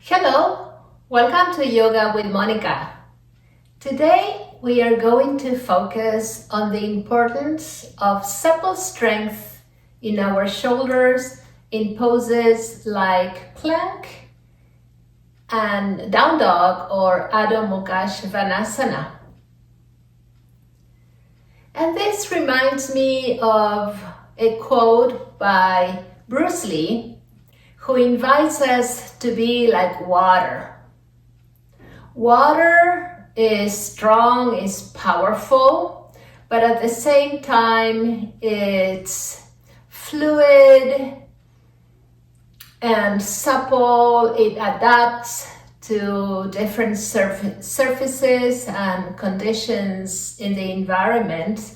Hello, welcome to Yoga with Monica. Today we are going to focus on the importance of supple strength in our shoulders in poses like plank and down dog or Adho, Mukha, Svanasana. And this reminds me of a quote by Bruce Lee, who invites us to be like water. Water is strong, is powerful, but at the same time it's fluid and supple. It adapts to different surfaces and conditions in the environment.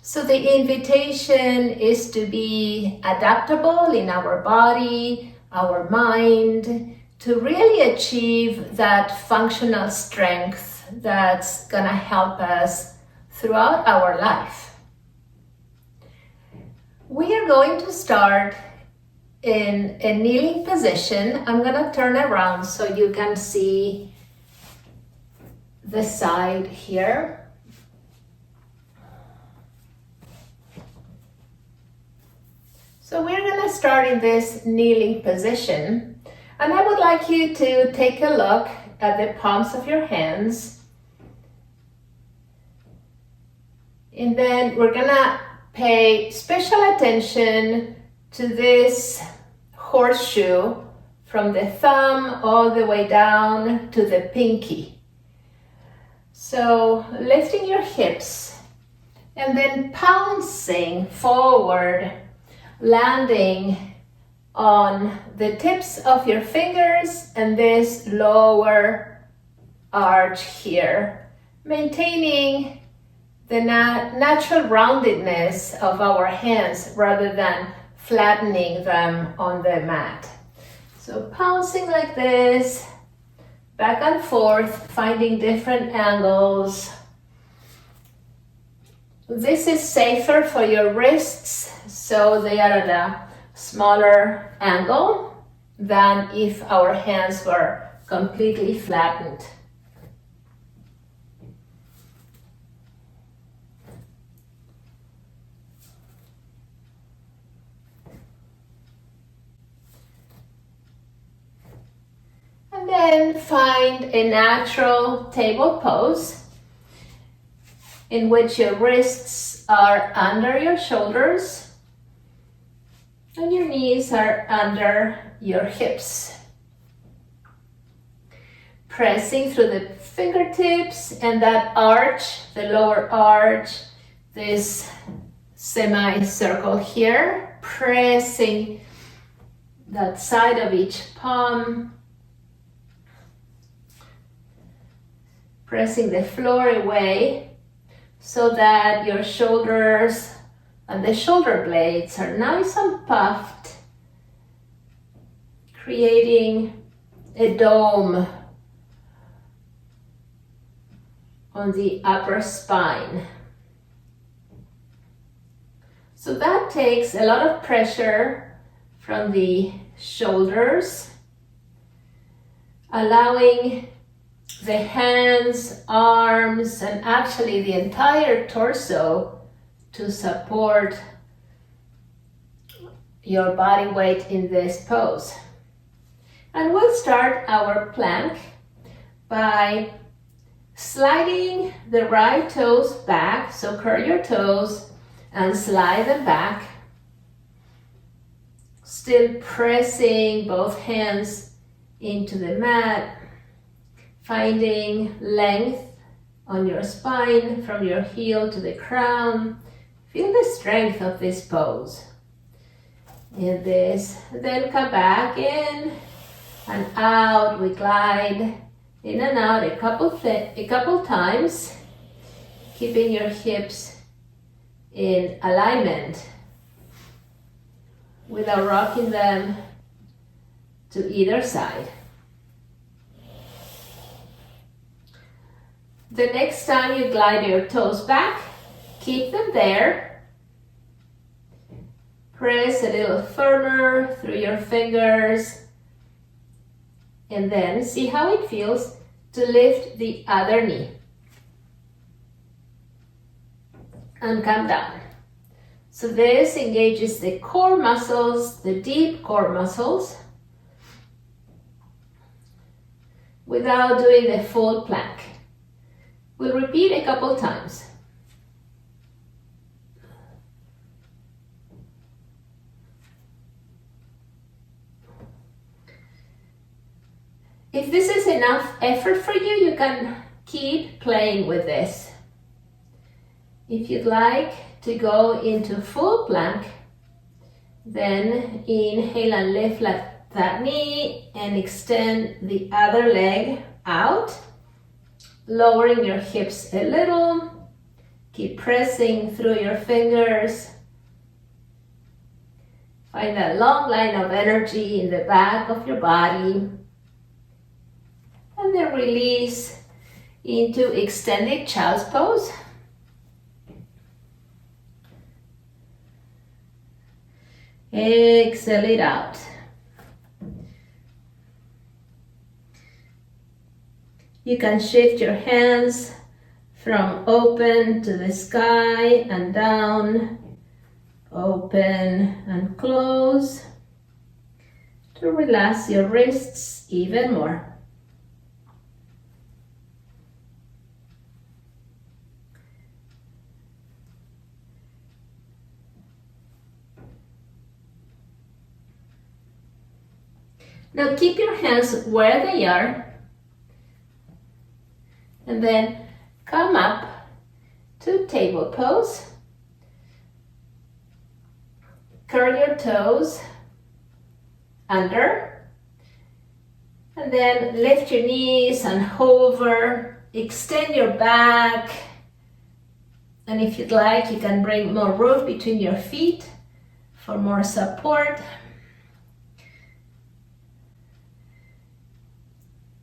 So the invitation is to be adaptable in our body, our mind, to really achieve that functional strength that's gonna help us throughout our life. We are going to start in a kneeling position. I'm gonna turn around so you can see the side here. So we're going to start in this kneeling position, and I would like you to take a look at the palms of your hands, and then we're going to pay special attention to this horseshoe from the thumb all the way down to the pinkie. So lifting your hips and then pouncing forward, landing on the tips of your fingers and this lower arch here, maintaining the natural roundedness of our hands rather than flattening them on the mat. So pouncing like this, back and forth, finding different angles. This is safer for your wrists, so they are at a smaller angle than if our hands were completely flattened. And then find a natural table pose in which your wrists are under your shoulders and your knees are under your hips. Pressing through the fingertips and that arch, the lower arch, this semicircle here, pressing that side of each palm, pressing the floor away, so that your shoulders and the shoulder blades are nice and puffed, creating a dome on the upper spine. So that takes a lot of pressure from the shoulders, allowing the hands, arms, and actually the entire torso to support your body weight in this pose. And we'll start our plank by sliding the right toes back, so curl your toes and slide them back. Still pressing both hands into the mat, finding length on your spine from your heel to the crown. Feel the strength of this pose. In this, then come back in and out. We glide in and out a couple times, keeping your hips in alignment without rocking them to either side. The next time you glide your toes back, keep them there. Press a little firmer through your fingers And then see how it feels to lift the other knee. And come down. So this engages the core muscles, the deep core muscles, without doing the full plank. We'll repeat a couple times. If this is enough effort for you, you can keep playing with this. If you'd like to go into full plank, then inhale and lift that knee and extend the other leg out, lowering your hips a little. Keep pressing through your fingers. Find that long line of energy in the back of your body. And then release into extended child's pose. Exhale it out. You can shift your hands from open to the sky and down, open and close, to relax your wrists even more. Now keep your hands where they are, and then come up to table pose. Curl your toes under, and then lift your knees and hover. Extend your back, and if you'd like, you can bring more room between your feet for more support.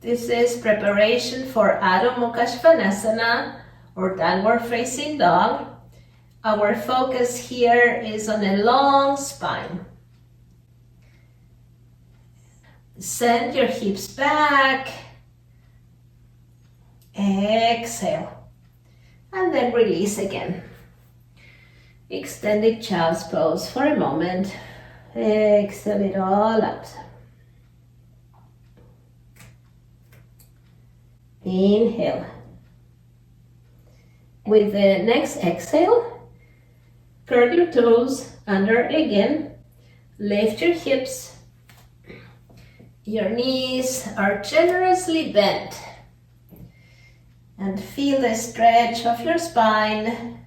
This is preparation for Adho Mukha Svanasana, or downward facing dog. Our focus here is on a long spine. Send your hips back. Exhale. And then release again. Extended child's pose for a moment. Exhale it all out. Inhale. With the next exhale, curl your toes under again. Lift your hips. Your knees are generously bent. And feel the stretch of your spine.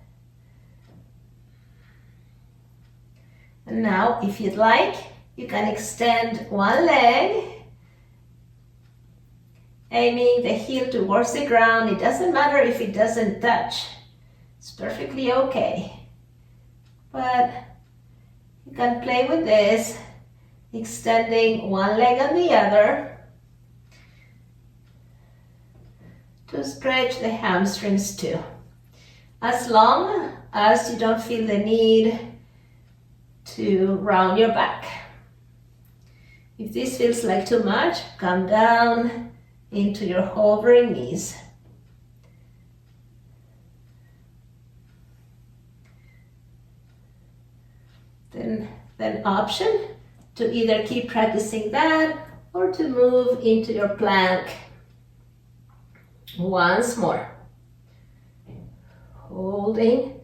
And now, if you'd like, you can extend one leg, aiming the heel towards the ground. It doesn't matter if it doesn't touch. It's perfectly okay. But you can play with this, extending one leg and the other to stretch the hamstrings too. As long as you don't feel the need to round your back. If this feels like too much, come down into your hovering knees. Then option to either keep practicing that or to move into your plank. Once more. Holding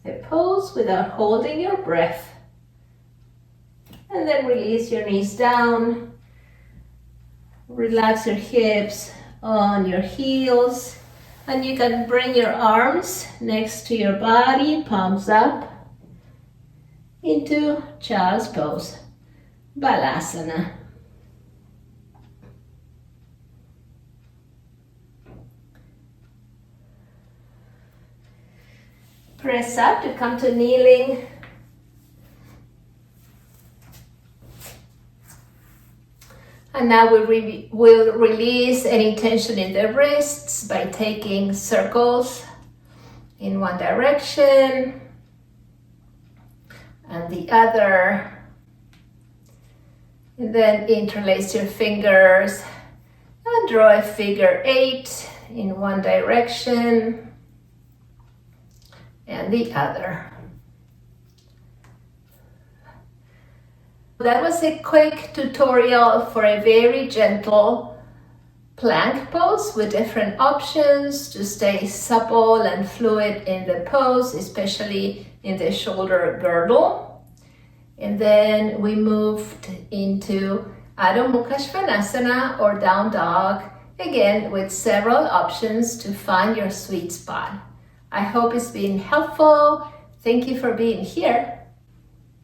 the pose without holding your breath. And then release your knees down. Relax your hips on your heels, and you can bring your arms next to your body, palms up, into child's pose, Balasana. Press up to come to kneeling. And now we'll release any tension in the wrists by taking circles in one direction and the other. And then interlace your fingers And draw a figure 8 in one direction and the other. That was a quick tutorial for a very gentle plank pose with different options to stay supple and fluid in the pose, especially in the shoulder girdle. And then we moved into Adho Mukha Svanasana or down dog, again with several options to find your sweet spot. I hope it's been helpful. Thank you for being here.